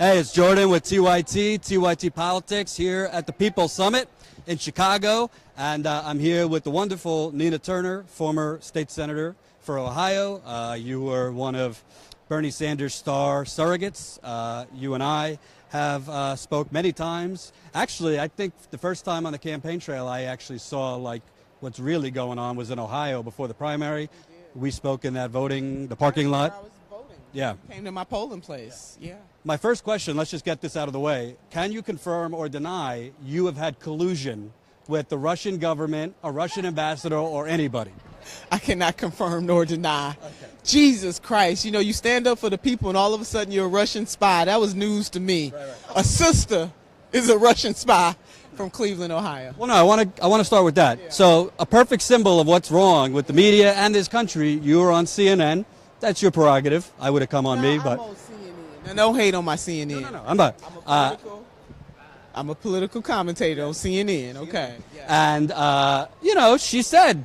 Hey, it's Jordan with TYT Politics here at the People's Summit in Chicago. And I'm here with the wonderful Nina Turner, former state senator for Ohio. You were one of Bernie Sanders' star surrogates. You and I have spoke many times. Actually, I think the first time on the campaign trail I actually saw like what's really going on was in Ohio before the primary. We spoke in that the parking lot. I was voting. Yeah. Came to my polling place. Yeah. My first question, let's just get this out of the way. Can you confirm or deny you have had collusion with the Russian government, a Russian ambassador, or anybody? I cannot confirm nor deny. Okay. Jesus Christ. You know, you stand up for the people and all of a sudden you're a Russian spy. That was news to me. Right. A sister is a Russian spy from Cleveland, Ohio. Well, no, I want to start with that. Yeah. So a perfect symbol of what's wrong with the media and this country, you were on CNN. That's your prerogative. I would have come on me, but... I'm on CNN. Now, no hate on my CNN. No. I'm not. I'm a political commentator on CNN, okay. Yeah. And, you know, she said,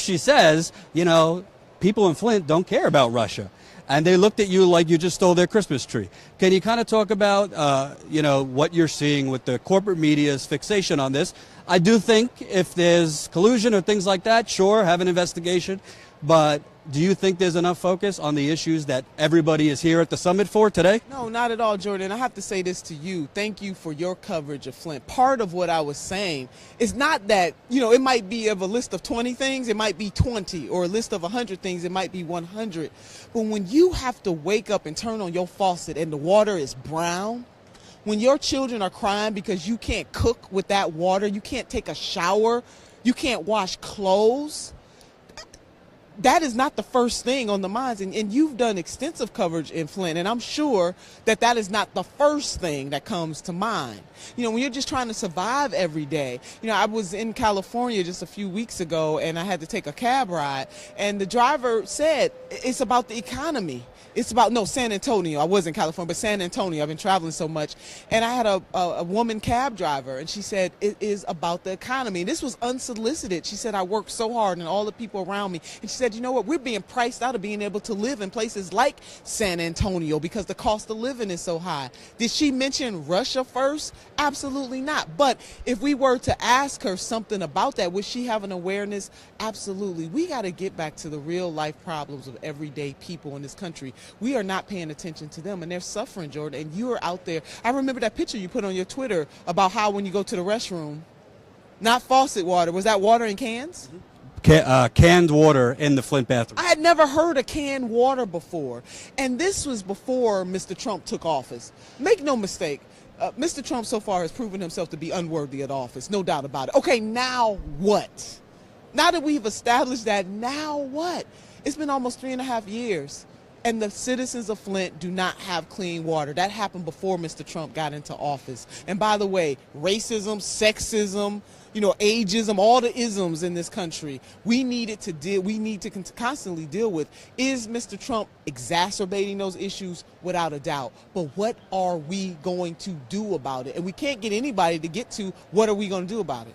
she says, you know, people in Flint don't care about Russia. And they looked at you like you just stole their Christmas tree. Can you kind of talk about, you know, what you're seeing with the corporate media's fixation on this? I do think if there's collusion or things like that, sure, have an investigation. But do you think there's enough focus on the issues that everybody is here at the summit for today? No, not at all, Jordan. I have to say this to you. Thank you for your coverage of Flint. Part of what I was saying is not that, you know, it might be of a list of 20 things, it might be 20, or a list of 100 things, it might be 100. But when you have to wake up and turn on your faucet and the water is brown, when your children are crying because you can't cook with that water, you can't take a shower, you can't wash clothes, that is not the first thing on the minds. And you've done extensive coverage in Flint, and I'm sure that that is not the first thing that comes to mind. You know, when you're just trying to survive every day. You know, I was in California just a few weeks ago, and I had to take a cab ride, and the driver said, it's about the economy. It's about, no, San Antonio. I was in California, but San Antonio. I've been traveling so much. And I had a woman cab driver, and she said, it is about the economy. And this was unsolicited. She said, I worked so hard and all the people around me. And she said, you know what, we're being priced out of being able to live in places like San Antonio because the cost of living is so high. Did she mention Russia first? Absolutely not. But if we were to ask her something about that, would she have an awareness? Absolutely. We got to get back to the real life problems of everyday people in this country. We are not paying attention to them, and they're suffering, Jordan, and you are out there. I remember that picture you put on your Twitter about how when you go to the restroom, not faucet water, was that water in cans? Canned water in the Flint bathroom. I had never heard of canned water before, and this was before Mr. Trump took office. Make no mistake, Mr. Trump so far has proven himself to be unworthy of office, no doubt about it. Okay, now what? Now that we've established that, now what? It's been almost 3.5 years. And the citizens of Flint do not have clean water. That happened before Mr. Trump got into office. And by the way, racism, sexism, you know, ageism, all the isms in this country, we need to constantly deal with. Is Mr. Trump exacerbating those issues? Without a doubt. But what are we going to do about it? And we can't get anybody to get to what are we going to do about it.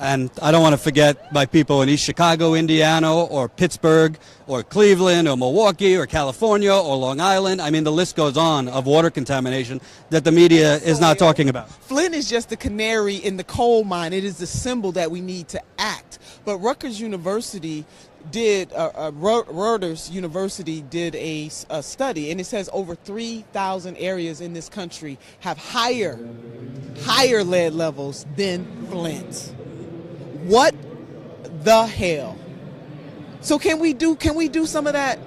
And I don't want to forget my people in East Chicago, Indiana, or Pittsburgh, or Cleveland, or Milwaukee, or California, or Long Island. I mean, the list goes on of water contamination that the media is not talking about. Flint is just the canary in the coal mine. It is the symbol that we need to act. But Rutgers University Rutgers University did a study, and it says over 3,000 areas in this country have higher lead levels than Flint. What the hell? So can we do some of that?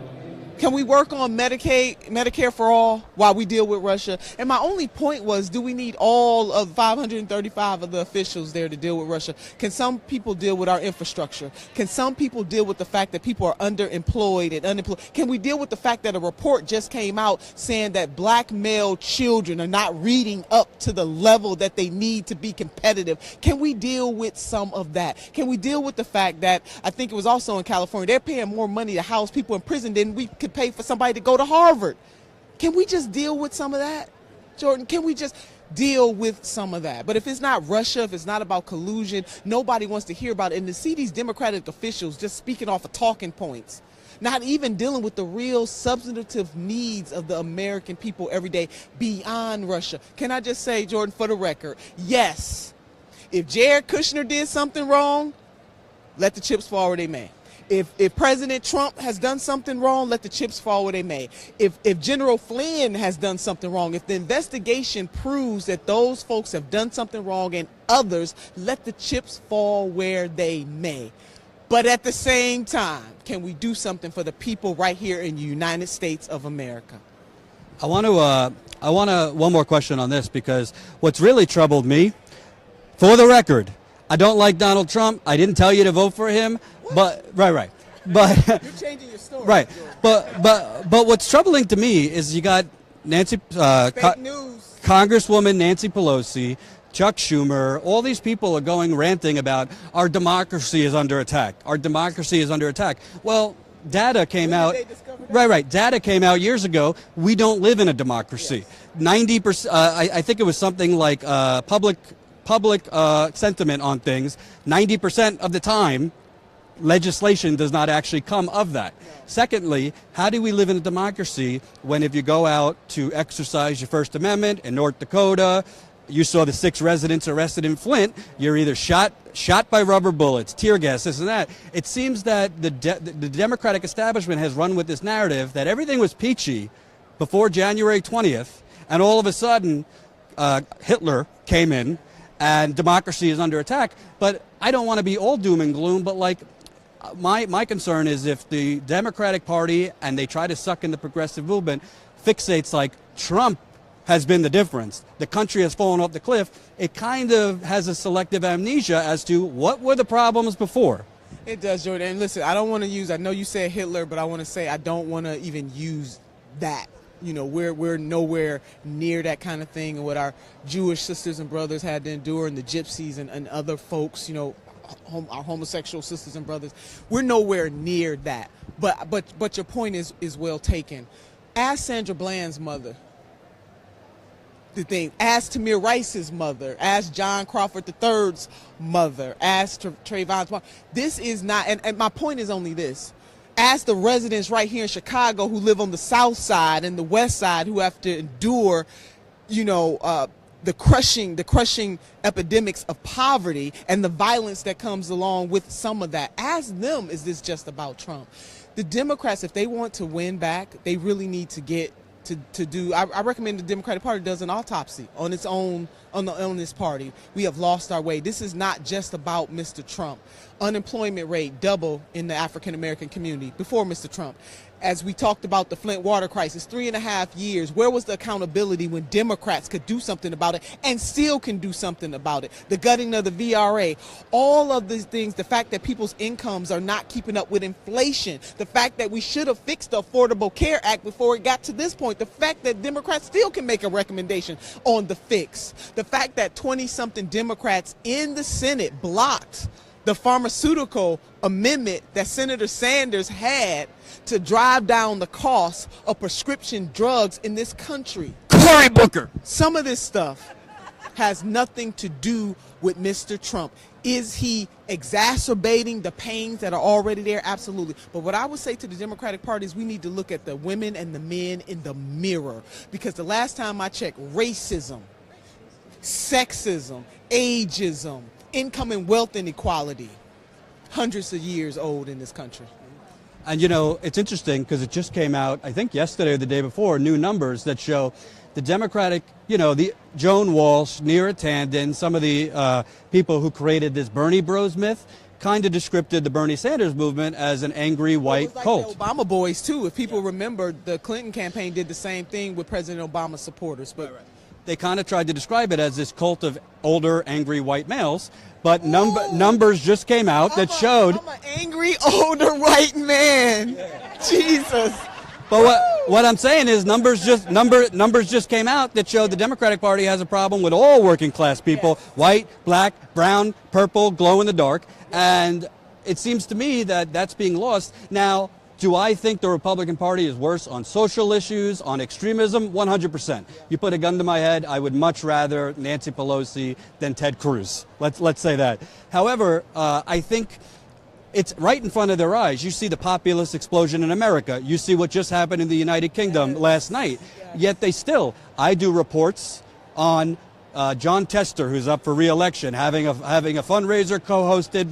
Can we work on Medicare for all while we deal with Russia? And my only point was, do we need all of 535 of the officials there to deal with Russia? Can some people deal with our infrastructure? Can some people deal with the fact that people are underemployed and unemployed? Can we deal with the fact that a report just came out saying that black male children are not reading up to the level that they need to be competitive? Can we deal with some of that? Can we deal with the fact that, I think it was also in California, they're paying more money to house people in prison than we could pay for somebody to go to Harvard? Can we just deal with some of that, Jordan? Can we just deal with some of that? But if it's not Russia, if it's not about collusion, nobody wants to hear about it. And to see these Democratic officials just speaking off of talking points, not even dealing with the real substantive needs of the American people every day beyond Russia. Can I just say, Jordan, for the record, yes, if Jared Kushner did something wrong, let the chips fall where they may. If President Trump has done something wrong, let the chips fall where they may. If General Flynn has done something wrong, if the investigation proves that those folks have done something wrong and others, let the chips fall where they may. But at the same time, can we do something for the people right here in the United States of America? I want to one more question on this, because what's really troubled me, for the record, I don't like Donald Trump. I didn't tell you to vote for him. But right. But you're changing your story. Right. But what's troubling to me is you got Nancy fake news. Congresswoman Nancy Pelosi, Chuck Schumer, all these people are going ranting about our democracy is under attack. Our democracy is under attack. Well, data came out. Right. Data came out years ago. We don't live in a democracy. 90%. I think it was something like public sentiment on things. 90% of the time, legislation does not actually come of that. Secondly, how do we live in a democracy when if you go out to exercise your First Amendment in North Dakota, you saw the 6 residents arrested in Flint, you're either shot by rubber bullets, tear gas, this and that. It seems that the Democratic establishment has run with this narrative that everything was peachy before January 20th, and all of a sudden Hitler came in and democracy is under attack. But I don't want to be all doom and gloom, but like my concern is if the Democratic Party, and they try to suck in the progressive movement, fixates like Trump has been the difference, the country has fallen off the cliff, it kind of has a selective amnesia as to what were the problems before. It does, Jordan. And listen, I don't want to use, I know you said Hitler, but I want to say I don't want to even use that. You know, we're nowhere near that kind of thing, and what our Jewish sisters and brothers had to endure, and the gypsies and other folks, you know, our homosexual sisters and brothers, we're nowhere near that. But your point is well taken. Ask Sandra Bland's mother the thing. Ask Tamir Rice's mother. Ask John Crawford III's mother. Ask Trayvon's mom. This is not, and my point is only this. Ask the residents right here in Chicago who live on the south side and the west side who have to endure, you know, the crushing epidemics of poverty and the violence that comes along with some of that. Ask them, is this just about Trump? The Democrats, if they want to win back, they really need to get to do, I recommend the Democratic Party does an autopsy on its own, on this party. We have lost our way. This is not just about Mr. Trump. Unemployment rate double in the African American community before Mr. Trump. As we talked about the Flint water crisis, 3.5 years, where was the accountability when Democrats could do something about it and still can do something about it? The gutting of the VRA, all of these things, the fact that people's incomes are not keeping up with inflation, the fact that we should have fixed the Affordable Care Act before it got to this point, the fact that Democrats still can make a recommendation on the fix, the fact that 20-something Democrats in the Senate blocked the pharmaceutical amendment that Senator Sanders had to drive down the cost of prescription drugs in this country. Cory Booker. Some of this stuff has nothing to do with Mr. Trump. Is he exacerbating the pains that are already there? Absolutely. But what I would say to the Democratic Party is we need to look at the women and the men in the mirror. Because the last time I checked, racism, sexism, ageism, income and wealth inequality, hundreds of years old in this country. And, you know, it's interesting because it just came out, I think yesterday or the day before, new numbers that show the Democratic, you know, the Joan Walsh, Neera Tanden, some of the people who created this Bernie Bros myth kind of described the Bernie Sanders movement as an angry white cult. The Obama boys, too. If people remember, the Clinton campaign did the same thing with President Obama's supporters. But they kind of tried to describe it as this cult of older, angry white males. But numbers just came out that showed... I'm an angry, older white man. Jesus. But what I'm saying is numbers just came out that showed the Democratic Party has a problem with all working class people, white, black, brown, purple, glow in the dark. And it seems to me that that's being lost. Now, do I think the Republican Party is worse on social issues, on extremism? 100%. You put a gun to my head, I would much rather Nancy Pelosi than Ted Cruz. Let's say that. However, I think it's right in front of their eyes. You see the populist explosion in America. You see what just happened in the United Kingdom last night. Yet they still, I do reports on John Tester, who's up for re-election, having a fundraiser co-hosted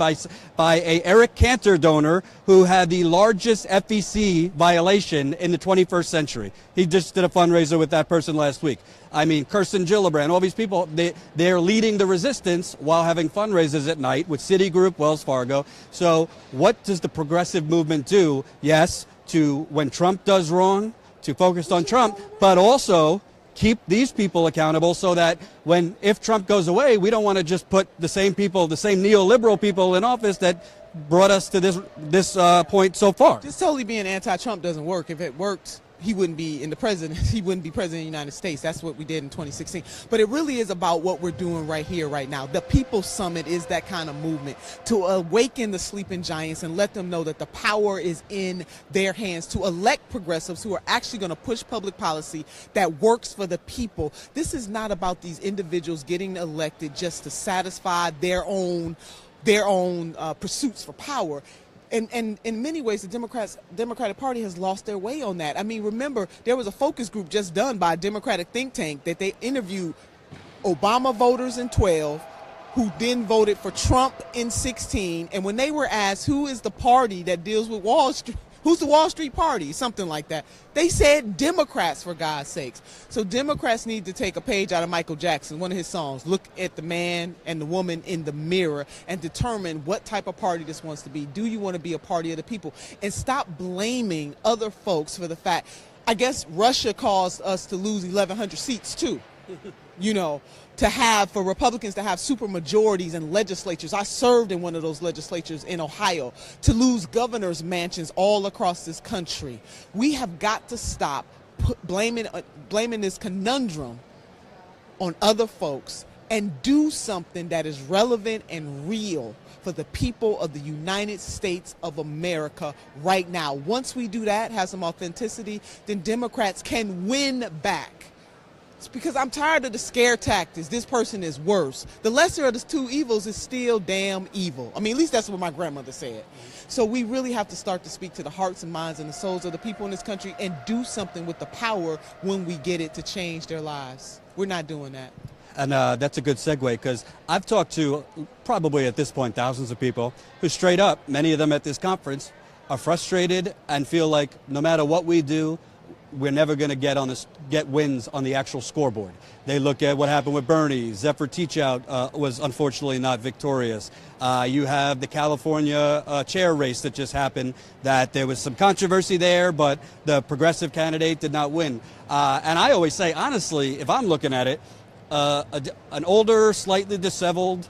by a Eric Cantor donor who had the largest FEC violation in the 21st century. He just did a fundraiser with that person last week. I mean, Kirsten Gillibrand, all these people, they're leading the resistance while having fundraisers at night with Citigroup, Wells Fargo. So what does the progressive movement do? Yes, to when Trump does wrong, to focus on Trump, but also keep these people accountable so that if Trump goes away, we don't want to just put the same people, the same neoliberal people in office that brought us to this point so far. Just totally being anti-Trump doesn't work. If it worked, he wouldn't be in the president. He wouldn't be president of the United States. That's what we did in 2016. But it really is about what we're doing right here, right now. The People's Summit is that kind of movement to awaken the sleeping giants and let them know that the power is in their hands to elect progressives who are actually going to push public policy that works for the people. This is not about these individuals getting elected just to satisfy their own pursuits for power. And in many ways, the Democratic Party has lost their way on that. I mean, remember, there was a focus group just done by a Democratic think tank that they interviewed Obama voters in 12, who then voted for Trump in 16. And when they were asked who is the party that deals with Wall Street, who's the Wall Street party, something like that, they said Democrats, for God's sakes. So Democrats need to take a page out of Michael Jackson, one of his songs, look at the man and the woman in the mirror and determine what type of party this wants to be. Do you want to be a party of the people? And stop blaming other folks for the fact, I guess Russia caused us to lose 1,100 seats too. For Republicans to have super majorities in legislatures. I served in one of those legislatures in Ohio. To lose governor's mansions all across this country. We have got to stop blaming this conundrum on other folks and do something that is relevant and real for the people of the United States of America right now. Once we do that, have some authenticity, then Democrats can win back. It's because I'm tired of the scare tactics. This person is worse. The lesser of the two evils is still damn evil. I mean, at least that's what my grandmother said. So we really have to start to speak to the hearts and minds and the souls of the people in this country and do something with the power when we get it to change their lives. We're not doing that. And that's a good segue, because I've talked to probably at this point thousands of people who straight up, many of them at this conference, are frustrated and feel like no matter what we do, we're never going to get wins on the actual scoreboard. They look at what happened with Bernie. Zephyr Teachout was unfortunately not victorious. You have the California chair race that just happened, that there was some controversy there, but the progressive candidate did not win. And I always say, honestly, if I'm looking at it, an older, slightly disheveled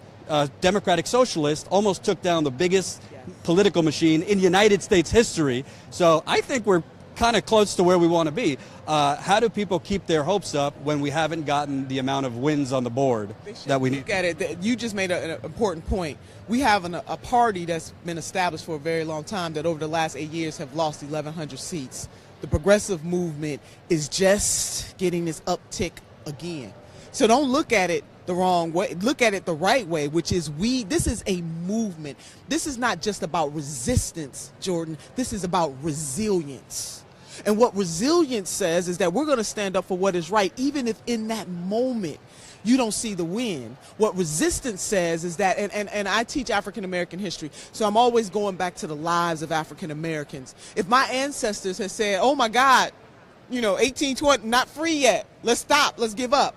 Democratic socialist almost took down the biggest political machine in United States history. So I think we're kind of close to where we want to be. How do people keep their hopes up when we haven't gotten the amount of wins on the board that we need? Look at it. You just made an important point. We have a party that's been established for a very long time that over the last 8 years have lost 1,100 seats. The progressive movement is just getting this uptick again. So don't look at it the wrong way. Look at it the right way, which is this is a movement. This is not just about resistance, Jordan. This is about resilience. And what resilience says is that we're going to stand up for what is right, even if in that moment you don't see the win. What resistance says is that, and I teach African American history, so I'm always going back to the lives of African Americans. If my ancestors had said, oh my God, 1820, not free yet, let's stop, let's give up.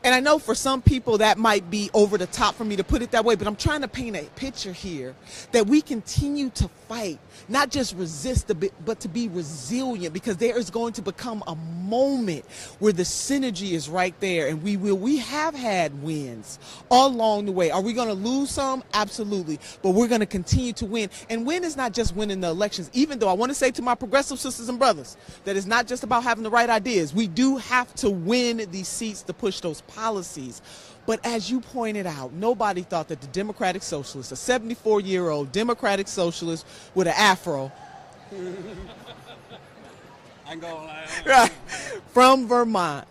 And I know for some people that might be over the top for me to put it that way, but I'm trying to paint a picture here that we continue to fight, not just resist, but to be resilient, because there is going to become a moment where the synergy is right there, and we have had wins all along the way. Are we going to lose some? Absolutely. But we're going to continue to win. And win is not just winning the elections, even though I want to say to my progressive sisters and brothers that it's not just about having the right ideas. We do have to win these seats to push those policies. But as you pointed out, nobody thought that the Democratic Socialist, a 74-year-old Democratic Socialist with an afro from Vermont,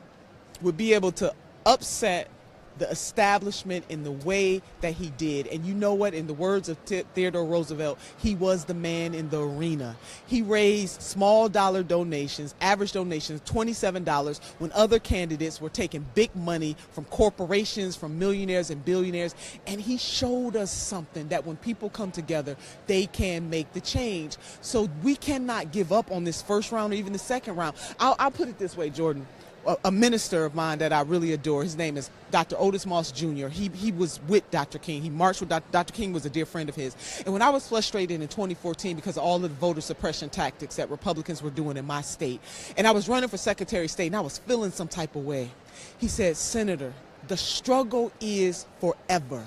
would be able to upset the establishment in the way that he did. And you know what? In the words of Theodore Roosevelt, he was the man in the arena. He raised small dollar donations, average donations, $27, when other candidates were taking big money from corporations, from millionaires and billionaires. And he showed us something, that when people come together, they can make the change. So we cannot give up on this first round or even the second round. I'll put it this way, Jordan. A minister of mine that I really adore, his name is Dr. Otis Moss Jr. He was with Dr. King. He marched with Dr. King, was a dear friend of his. And when I was frustrated in 2014 because of all of the voter suppression tactics that Republicans were doing in my state, and I was running for Secretary of State and I was feeling some type of way, he said, "Senator, the struggle is forever,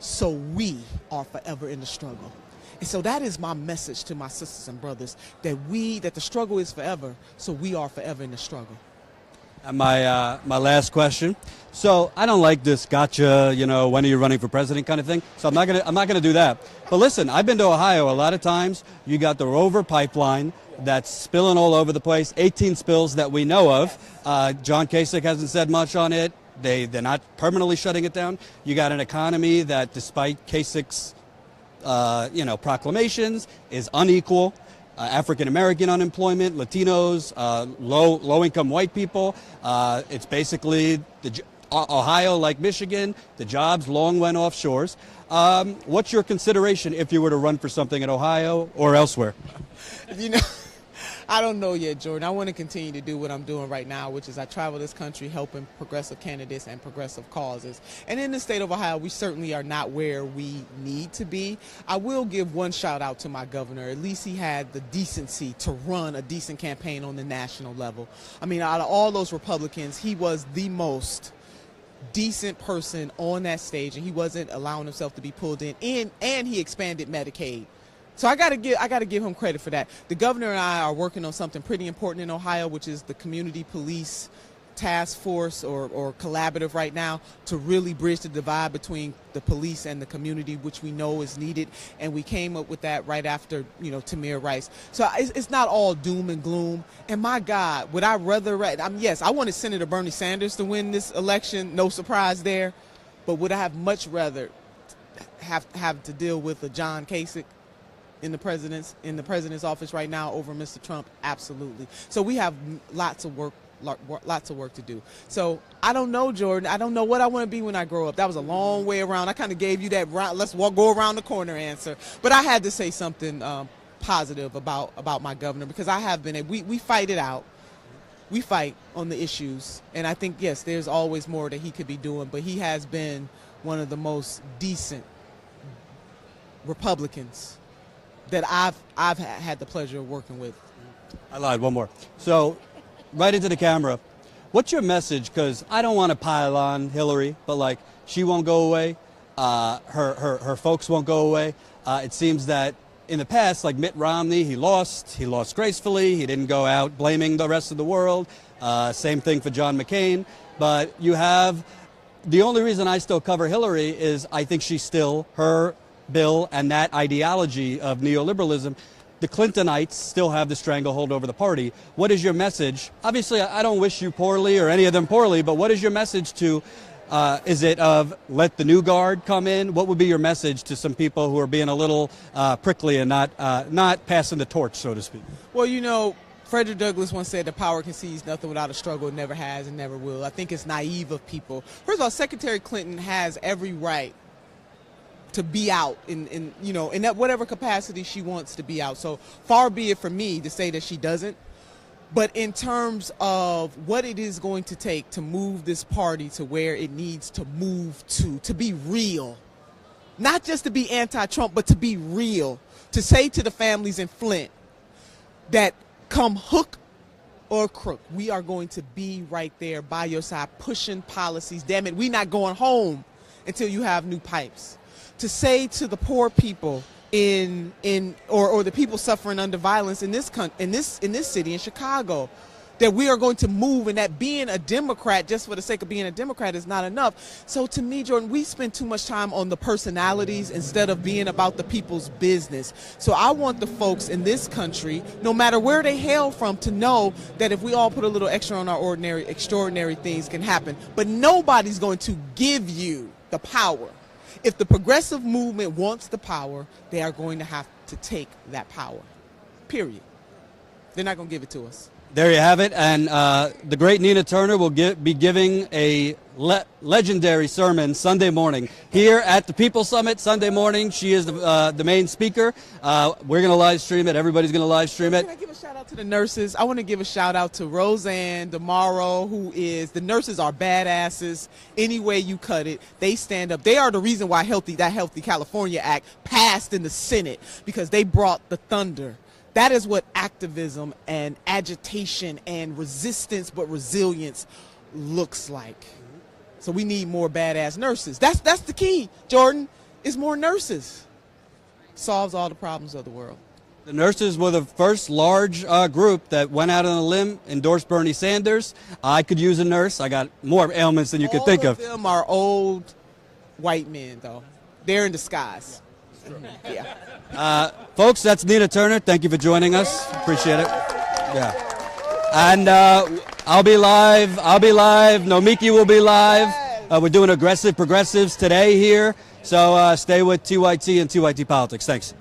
so we are forever in the struggle." And so that is my message to my sisters and brothers, that the struggle is forever, so we are forever in the struggle. And my last question. So I don't like this gotcha, when are you running for president kind of thing. So I'm not gonna do that. But listen, I've been to Ohio a lot of times. You got the Rover pipeline that's spilling all over the place. 18 spills that we know of. John Kasich hasn't said much on it. They're not permanently shutting it down. You got an economy that, despite Kasich's proclamations, is unequal. African-American unemployment, Latinos, low-income white people. It's basically Ohio, like Michigan, the jobs long went offshores. What's your consideration if you were to run for something in Ohio or elsewhere? I don't know yet, Jordan. I want to continue to do what I'm doing right now, which is I travel this country helping progressive candidates and progressive causes. And in the state of Ohio, we certainly are not where we need to be. I will give one shout out to my governor. At least he had the decency to run a decent campaign on the national level. I mean, out of all those Republicans, he was the most decent person on that stage, and he wasn't allowing himself to be pulled in, and he expanded Medicaid. So I got to give him credit for that. The governor and I are working on something pretty important in Ohio, which is the community police task force or collaborative right now, to really bridge the divide between the police and the community, which we know is needed. And we came up with that right after, Tamir Rice. So it's not all doom and gloom. And my God, would I rather, yes, I wanted Senator Bernie Sanders to win this election. No surprise there. But would I have much rather have to deal with a John Kasich in the president's office right now over Mr. Trump? Absolutely. So we have lots of work to do. So I don't know, Jordan. I don't know what I want to be when I grow up. That was a long way around. I kind of gave you that go around the corner answer. But I had to say something positive about my governor, because I have been. We fight it out. We fight on the issues, and I think, yes, there's always more that he could be doing. But he has been one of the most decent Republicans that I've had the pleasure of working with. I lied, one more. So, right into the camera, what's your message? Because I don't want to pile on Hillary, but she won't go away. Her folks won't go away. It seems that in the past, like Mitt Romney, he lost gracefully. He didn't go out blaming the rest of the world. Same thing for John McCain. But you have, the only reason I still cover Hillary is I think she's still, her bill and that ideology of neoliberalism, the Clintonites still have the stranglehold over the party. What is your message? Obviously, I don't wish you poorly or any of them poorly, but what is your message to, is it of let the new guard come in? What would be your message to some people who are being a little prickly and not passing the torch, so to speak? Well, Frederick Douglass once said, "The power concedes nothing without a struggle. It never has and never will." I think it's naive of people. First of all, Secretary Clinton has every right to be out in that whatever capacity she wants to be out. So far be it from me to say that she doesn't. But in terms of what it is going to take to move this party to where it needs to move to be real, not just to be anti-Trump, but to be real, to say to the families in Flint that come hook or crook, we are going to be right there by your side pushing policies. Damn it, we're not going home until you have new pipes. To say to the poor people or the people suffering under violence in this city, in Chicago, that we are going to move, and that being a Democrat just for the sake of being a Democrat is not enough. So to me, Jordan, we spend too much time on the personalities instead of being about the people's business. So I want the folks in this country, no matter where they hail from, to know that if we all put a little extra on our ordinary, extraordinary things can happen. But nobody's going to give you the power. If the progressive movement wants the power, they are going to have to take that power, period. They're not going to give it to us. There you have it. And the great Nina Turner will be giving a legendary sermon Sunday morning here at the People Summit Sunday morning. She is the main speaker. We're going to live stream it. Everybody's going to live stream it. Can I give a shout out to the nurses? I want to give a shout out to Roseanne Damaro, the nurses are badasses. Any way you cut it, they stand up. They are the reason why that Healthy California Act passed in the Senate, because they brought the thunder. That is what activism and agitation and resistance but resilience looks like. So we need more badass nurses. That's the key, Jordan, is more nurses. Solves all the problems of the world. The nurses were the first large group that went out on a limb, endorsed Bernie Sanders. I could use a nurse. I got more ailments than you could think of. All of them are old white men, though. They're in disguise. Yeah. Folks, that's Nina Turner. Thank you for joining us. Appreciate it. Yeah. And I'll be live. Nomiki will be live. We're doing aggressive progressives today here. So stay with TYT and TYT Politics. Thanks.